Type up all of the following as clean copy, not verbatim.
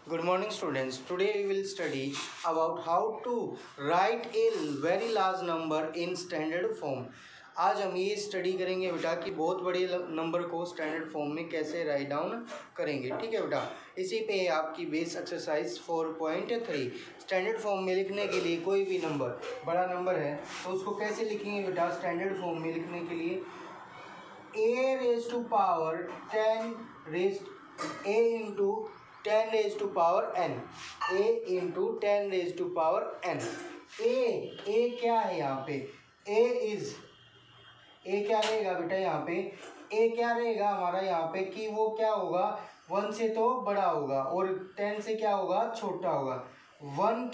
Good morning students. Today we will study about how to write a very large number in standard form. आज हम ये study करेंगे बेटा कि बहुत बड़े नंबर को स्टैंडर्ड फॉर्म में कैसे राइट डाउन करेंगे। ठीक है बेटा, इसी पे आपकी बेस एक्सरसाइज 4.3। स्टैंडर्ड फॉर्म में लिखने के लिए कोई भी नंबर बड़ा नंबर है तो उसको कैसे लिखेंगे बेटा। स्टैंडर्ड फॉर्म में लिखने के लिए a raised to power 10 raised a into 10 raised to power n, a into 10 raised to power n। a क्या है यहाँ पे, a क्या रहेगा बेटा यहाँ पे, a क्या रहेगा हमारा यहाँ पे कि वो क्या होगा 1 से तो बड़ा होगा और 10 से क्या होगा छोटा होगा। 1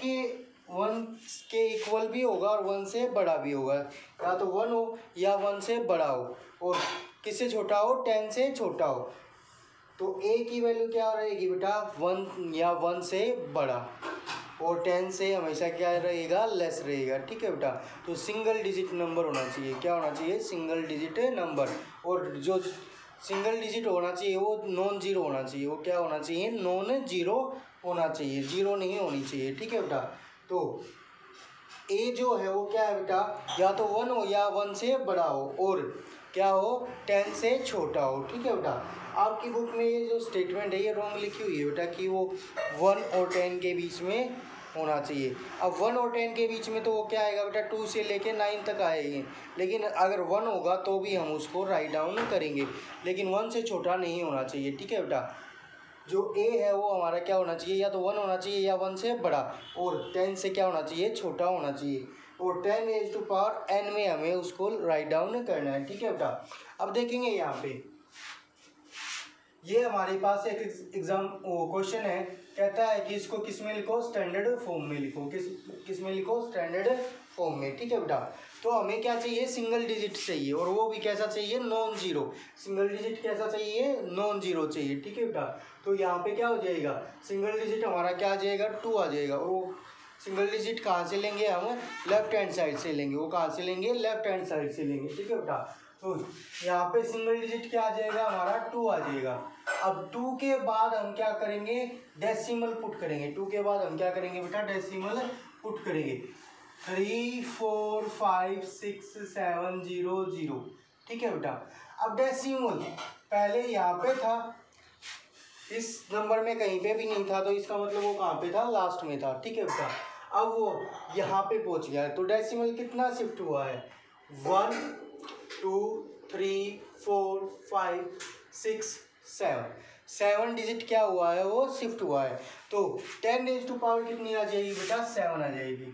के इक्वल भी होगा और 1 से बड़ा भी होगा, या तो 1 हो या 1 से बड़ा हो और किससे छोटा हो 10 से छोटा हो। तो a की वैल्यू क्या रहेगी बेटा 1 या 1 से बड़ा और 10 से हमेशा क्या रहेगा लेस रहेगा। ठीक है बेटा, तो सिंगल डिजिट नंबर होना चाहिए। क्या होना चाहिए, सिंगल डिजिट नंबर। और जो सिंगल डिजिट होना चाहिए वो नॉन जीरो होना चाहिए। वो क्या होना चाहिए, नॉन जीरो होना चाहिए, जीरो नहीं होनी चाहिए। ठीक है बेटा, तो a जो है वो क्या है बेटा, या तो 1 हो या 1 से बड़ा हो और क्या हो 10 से छोटा हो। ठीक है बेटा, आपकी बुक में ये जो स्टेटमेंट है ये रॉन्ग लिखी हुई है बेटा कि वो 1 और 10 के बीच में होना चाहिए। अब 1 और 10 के बीच में तो वो क्या आएगा बेटा 2 से लेके 9 तक आएगी, लेकिन अगर 1 होगा तो भी हम उसको राइट डाउन करेंगे, लेकिन 1 से छोटा नहीं होना चाहिए। ठीक है बेटा, जो a है वो हमारा क्या होना चाहिए, या तो 1 होना चाहिए या 1 से बड़ा और 10 से क्या होना चाहिए, छोटा होना चाहिए। और 10 रेज़ टू पावर n में हमें उसको राइट डाउन करना है। ठीक है बेटा, अब देखेंगे यहाँ पे ये हमारे पास एक एग्जाम क्वेश्चन है, कहता है कि इसको किस में लिखो, स्टैंडर्ड फॉर्म में लिखो। किस में लिखो, स्टैंडर्ड फॉर्म में। ठीक है बेटा, तो हमें क्या चाहिए, सिंगल डिजिट चाहिए और वो भी कैसा चाहिए, नॉन जीरो। सिंगल डिजिट कैसा चाहिए, नॉन जीरो चाहिए। ठीक है बेटा, तो यहाँ पे क्या हो जाएगा, सिंगल डिजिट हमारा क्या आ जाएगा 2 आ जाएगा। और वो सिंगल डिजिट कहाँ से लेंगे हम, लेफ्ट हैंड साइड से लेंगे। वो कहाँ से लेंगे, लेफ्ट हैंड साइड से लेंगे। ठीक है बेटा, तो यहाँ पे सिंगल डिजिट क्या आ जाएगा हमारा 2 आ जाएगा। अब 2 के बाद हम क्या करेंगे, डेसिमल पुट करेंगे। 2 के बाद हम क्या करेंगे बेटा, डेसिमल पुट करेंगे 3 4 5 6 7 0 0। ठीक है बेटा, अब डेसिमल पहले यहाँ पे था, इस नंबर में कहीं पे भी नहीं था, तो इसका मतलब वो कहाँ पे था, लास्ट में था। ठीक है बेटा, अब वो यहाँ पे पहुँच गया है, तो डेसिमल कितना शिफ्ट हुआ है, 1 2 3 4 5 6 7 डिजिट क्या हुआ है, वो शिफ्ट हुआ है। तो 10 रेज़ टू पावर कितनी आ जाएगी बेटा, 7 आ जाएगी,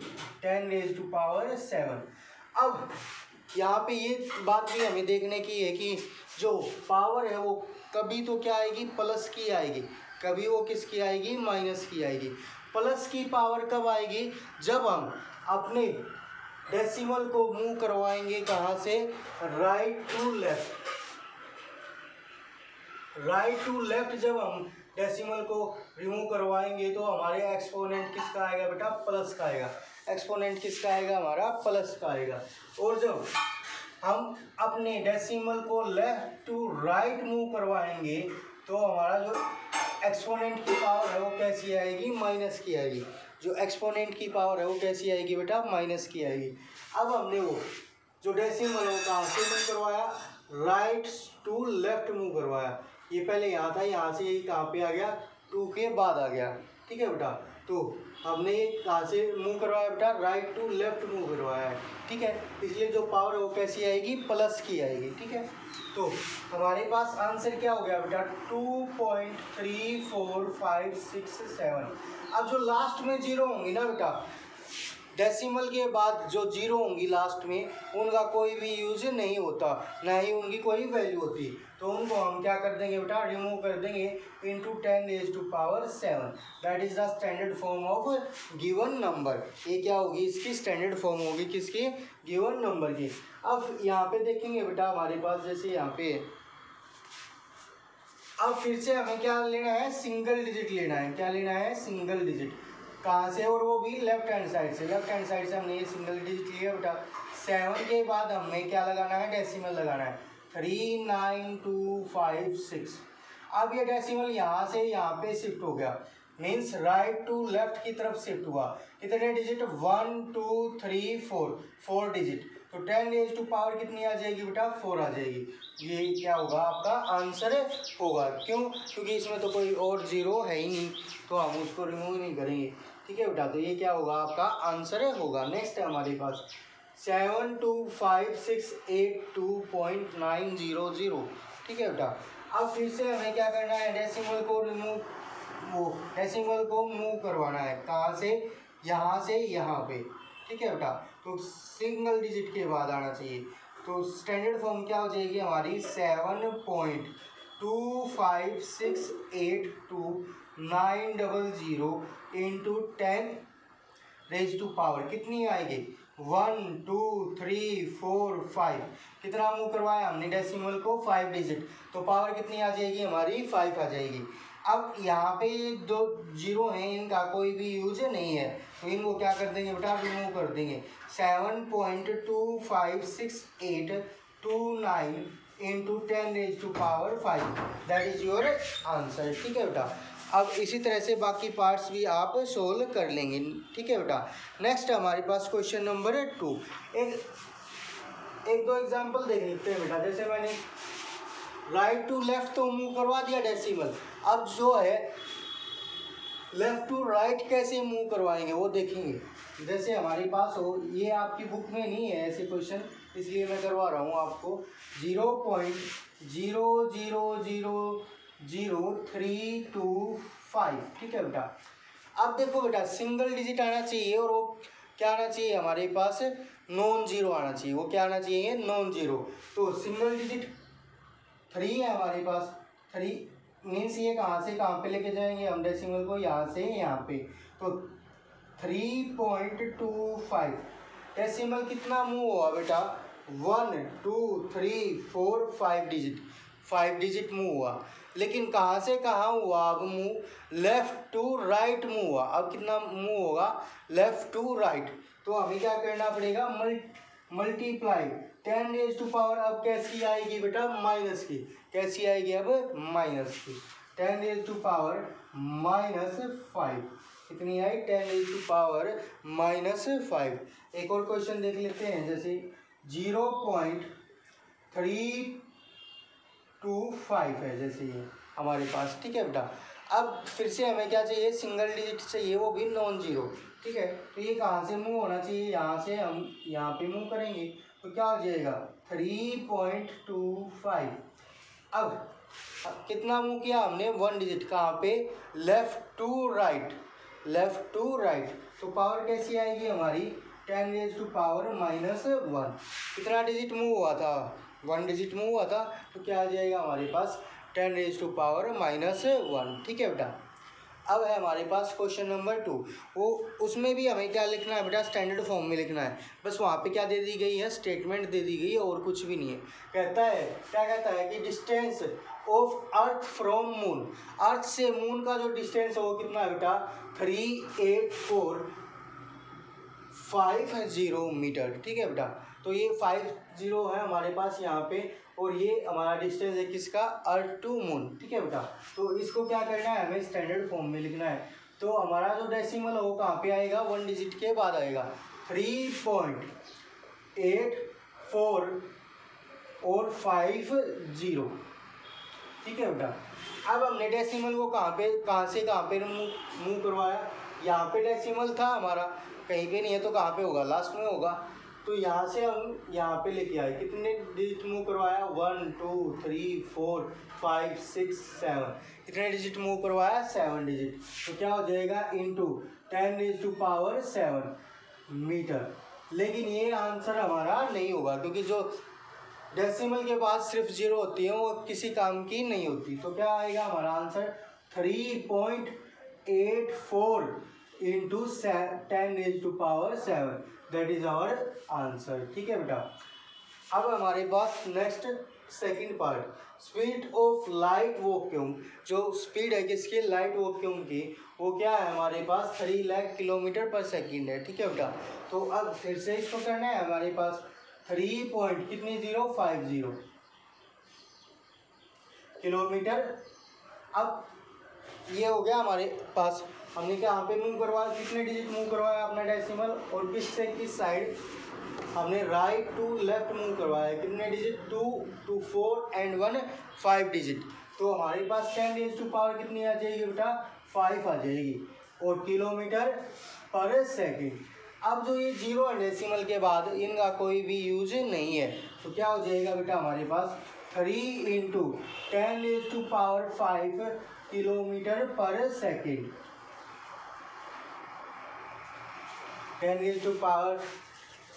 10 रेज़ टू पावर 7। अब यहाँ पे ये बात भी हमें देखने की है कि जो पावर है वो कभी तो क्या आएगी, प्लस की आएगी, कभी वो किसकी आएगी, माइनस की आएगी। प्लस की पावर कब आएगी, जब हम अपने डेसिमल को मूव करवाएंगे कहाँ से, right to left. Right to left जब हम डेसिमल को रिमूव करवाएंगे तो हमारे एक्सपोनेंट किसका आएगा बेटा, प्लस का आएगा। एक्सपोनेंट किसका आएगा, हमारा प्लस का आएगा। और जब हम अपने डेसिमल को लेफ्ट टू राइट मूव करवाएंगे तो हमारा जो एक्सपोनेंट की पावर है वो कैसी आएगी, माइनस की आएगी। जो एक्सपोनेंट की पावर है वो कैसी आएगी बेटा, माइनस की आएगी। अब हमने वो जो डेसिमल है वो कहाँ से मूव करवाया, राइट टू लेफ्ट मूव करवाया। ये पहले यहाँ था, यहाँ से ये कहाँ पे आ गया, 2 के बाद आ गया। ठीक है बेटा, तो हमने कहाँ से मूव करवाया बेटा, राइट टू लेफ्ट मूव करवाया है। ठीक है, इसलिए जो पावर है वो कैसी आएगी, प्लस की आएगी। ठीक है, तो हमारे पास आंसर क्या हो गया बेटा, 2.3456 अब जो लास्ट में जीरो होंगी ना बेटा, डेसिमल के बाद जो जीरो होंगी लास्ट में, उनका कोई भी यूज नहीं होता, ना ही उनकी कोई वैल्यू होती। तो उनको हम क्या कर देंगे बेटा, रिमूव कर देंगे into 10 raise to power 7। That is the standard form of given number. ये क्या होगी, इसकी स्टैंडर्ड फॉर्म होगी, किसकी, गिवन नंबर की। अब यहाँ पे देखेंगे बेटा हमारे पास जैसे यहाँ पे, अब फिर से हमें क्या लेना है, सिंगल डिजिट लेना है। क्या लेना है, सिंगल डिजिट। कहाँ से, और वो भी लेफ्ट हैंड साइड से। लेफ्ट हैंड साइड से हमने ये सिंगल डिजिट लिया बेटा। 7 के बाद हमें क्या लगाना है, डेसिमल लगाना है, 39256। अब ये डेसिमल यहाँ से यहाँ पे शिफ्ट हो गया, मीन्स राइट टू लेफ्ट की तरफ शिफ्ट हुआ। कितने डिजिट? 1 2 3 4, 4 डिजिट। तो 10 रेज टू पावर कितनी आ जाएगी बेटा? 4 आ जाएगी। ये क्या होगा? आपका आंसर होगा। क्यों? क्योंकि इसमें तो कोई और जीरो है ही नहीं, तो हम उसको रिमूव नहीं करेंगे। ठीक है बेटा, तो ये क्या होगा? आपका आंसर होगा। नेक्स्ट है हमारे पास 72568.2.900। ठीक है बेटा, अब फिर से हमें क्या करना है? डेसिमल को डेसिमल को मूव करवाना है। कहाँ से? यहाँ से यहाँ पे। ठीक है बेटा, तो सिंगल डिजिट के बाद आना चाहिए। तो स्टैंडर्ड फॉर्म क्या हो जाएगी हमारी? 7.25682.900 इंटू 10 रेज टू पावर कितनी आएगी? 1 2 3 4 5। कितना मूव करवाया हमने डेसिमल को? 5 डिजिट। तो पावर कितनी आ जाएगी हमारी? 5 आ जाएगी। अब यहाँ पे ये दो जीरो हैं, इनका कोई भी यूज नहीं है, तो इनको क्या कर देंगे बेटा? रिमूव कर देंगे। 7.25682.9 into 10 raise to power 5, that is your answer. ठीक है बेटा, अब इसी तरह से बाकी पार्ट्स भी आप सोल्व कर लेंगे। ठीक है बेटा, नेक्स्ट हमारे पास क्वेश्चन नंबर 2। एक दो एग्जांपल देख लेते हैं बेटा। जैसे मैंने राइट टू लेफ्ट तो मूव करवा दिया डेसिमल, अब जो है लेफ्ट टू राइट कैसे मूव करवाएंगे वो देखेंगे। जैसे हमारे पास हो, ये आपकी बुक में नहीं है ऐसे क्वेश्चन, इसलिए मैं करवा रहा हूँ आपको। 0.0000325। ठीक है बेटा, अब देखो बेटा, सिंगल डिजिट आना चाहिए और वो क्या आना चाहिए हमारे पास? नॉन जीरो आना चाहिए। वो क्या आना चाहिए? Non zero. तो सिंगल डिजिट 3 है हमारे पास। 3 मीन्स ये कहाँ से कहाँ पे लेके जाएंगे हम डेसिमल को? यहाँ से यहाँ पे। तो 3.25 डेसिमल कितना मूव हुआ बेटा? 1 2 3 4 5 डिजिट। 5 डिजिट मूव हुआ, लेकिन कहाँ से कहाँ हुआ? अब move left to right move हुआ। अब कितना मूव होगा? Left to right. तो हमें क्या करना पड़ेगा? Multiply 10 raise to power. अब कैसी आएगी बेटा? माइनस की। कैसी आएगी अब? माइनस की। 10 रेज टू पावर -5। कितनी आई? 10 रेज टू पावर -5। एक और क्वेश्चन देख लेते हैं। जैसे 0.325 है जैसे ये हमारे पास। ठीक है बेटा, अब फिर से हमें क्या चाहिए? सिंगल डिजिट चाहिए, वो भी नॉन जीरो। ठीक है, तो ये कहाँ से मूव होना चाहिए? यहाँ से हम यहाँ पे मूव करेंगे, तो क्या हो जाएगा? 3.25। अब कितना मूव किया हमने? 1 डिजिट। कहाँ पे? Left to right. Left to right. तो पावर कैसी आएगी हमारी? 10 रेज टू पावर -1। कितना डिजिट मूव हुआ था? 1 डिजिट मूव हुआ था, तो क्या आ जाएगा हमारे पास? 10 रेज टू पावर -1। ठीक है बेटा, अब है हमारे पास क्वेश्चन नंबर 2। वो उसमें भी हमें क्या लिखना है बेटा? स्टैंडर्ड फॉर्म में लिखना है। बस वहाँ पे क्या दे दी गई है? स्टेटमेंट दे दी गई है, और कुछ भी नहीं है। कहता है, क्या कहता है कि distance of earth from moon. Earth से मून का जो डिस्टेंस है वो कितना है बेटा? 38450 मीटर। ठीक है बेटा, तो ये 50 है हमारे पास यहाँ पे, और ये हमारा डिस्टेंस है किसका? Earth to moon. ठीक है बेटा, तो इसको क्या करना है? हमें स्टैंडर्ड फॉर्म में लिखना है। तो हमारा जो डेसिमल हो कहाँ पे आएगा? 1 डिजिट के बाद आएगा। 3.84 और 50। ठीक है बेटा, अब हमने डेसिमल को कहाँ से कहाँ पे मूव करवाया? यहाँ पे डेसिमल था हमारा, कहीं पे नहीं है, तो कहाँ पे होगा? लास्ट में होगा। तो यहाँ से हम यहाँ पे लेके आए। कितने डिजिट मूव करवाया? 1 2 3 4 5 6 7। कितने डिजिट मूव करवाया? 7 डिजिट। तो क्या हो जाएगा? Into 10 raise to power 7 metre. लेकिन ये आंसर हमारा नहीं होगा, क्योंकि जो डेसिमल के बाद सिर्फ जीरो होती है वो किसी काम की नहीं होती। तो क्या आएगा हमारा answer? 3.84 into 10 raise to power 7, that is our answer. ठीक है बेटा, अब हमारे पास next second part, speed of light vacuum. जो स्पीड है किसकी? लाइट वैक्यूम की, वो क्या है हमारे पास? 3 लाख किलोमीटर पर सेकंड है। ठीक है बेटा, तो अब फिर से इसको करना है हमारे पास 3.50 किलोमीटर। अब ये हो गया हमारे पास, हमने कहाँ पे मूव करवाया, कितने डिजिट मूव करवाया अपना डेसिमल, और किस से किस साइड हमने राइट टू लेफ्ट मूव करवाया, कितने डिजिट, 2 2 4 एंड 1 5 डिजिट। तो हमारे पास 10 रेज़ टू पावर कितनी आ जाएगी बेटा, 5 आ जाएगी, और किलोमीटर पर सेकेंड। अब जो ये जीरो और डेसिमल के बाद इनका कोई भी यूज नहीं है, तो क्या हो जाएगा बेटा हमारे पास 3 into 10 raise to power 5 kilometre per second, 10 raise to power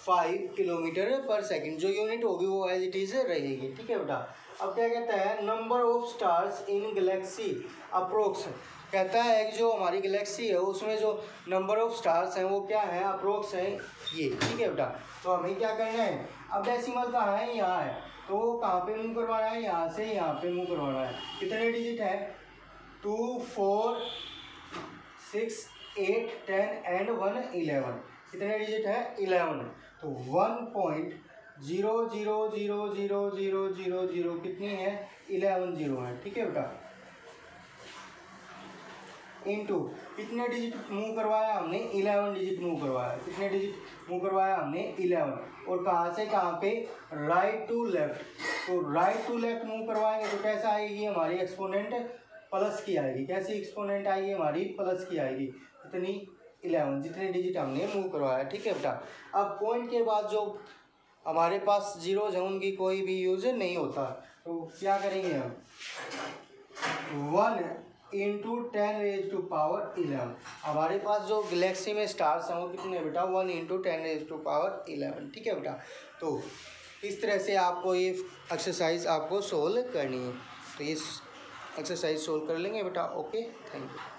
5 kilometre per second. जो यूनिट होगी वो एज इट इज रहेगी, ठीक है बेटा। अब क्या कहता है, number of stars in Galaxy approx, कहता है कि जो हमारी गैलेक्सी है उसमें जो नंबर ऑफ स्टार्स हैं वो क्या है, अप्रोक्स है ये, ठीक है बेटा। तो हमें क्या करना है, अब डेसिमल कहाँ है, यहाँ है, तो कहाँ पे मूव करवाना है, यहाँ से यहाँ पे मूव करवाना है। कितने डिजिट है, 2 4 6 8 10 एंड 1 11, कितने डिजिट है, 11। तो 1.0000000 कितनी है, 11 जीरो है, ठीक है बेटा। इनटू कितने डिजिट मूव करवाया हमने, 11 डिजिट मूव करवाया, कितने डिजिट मूव करवाया हमने, 11, और कहाँ से कहाँ पे, राइट टू लेफ्ट। तो राइट टू लेफ्ट मूव करवाएंगे तो कैसा आएगी हमारी एक्सपोनेंट, प्लस की आएगी। कैसी एक्सपोनेंट आएगी हमारी, प्लस की आएगी, इतनी 11 जितने डिजिट हमने मूव करवाया, ठीक है बेटा। अब पॉइंट के बाद जो हमारे पास जीरोज हैं उनकी कोई भी यूज नहीं होता, तो क्या करेंगे हम, 1 इंटू 10 रेज़ टू पावर 11। हमारे पास जो गैलेक्सी में स्टार्स हैं वो कितने बेटा, 1 इंटू 10 रेज़ टू पावर 11, ठीक है बेटा। तो इस तरह से आपको ये एक्सरसाइज आपको सोल्व करनी है, तो ये एक्सरसाइज सोल्व कर लेंगे बेटा। Okay, thank you.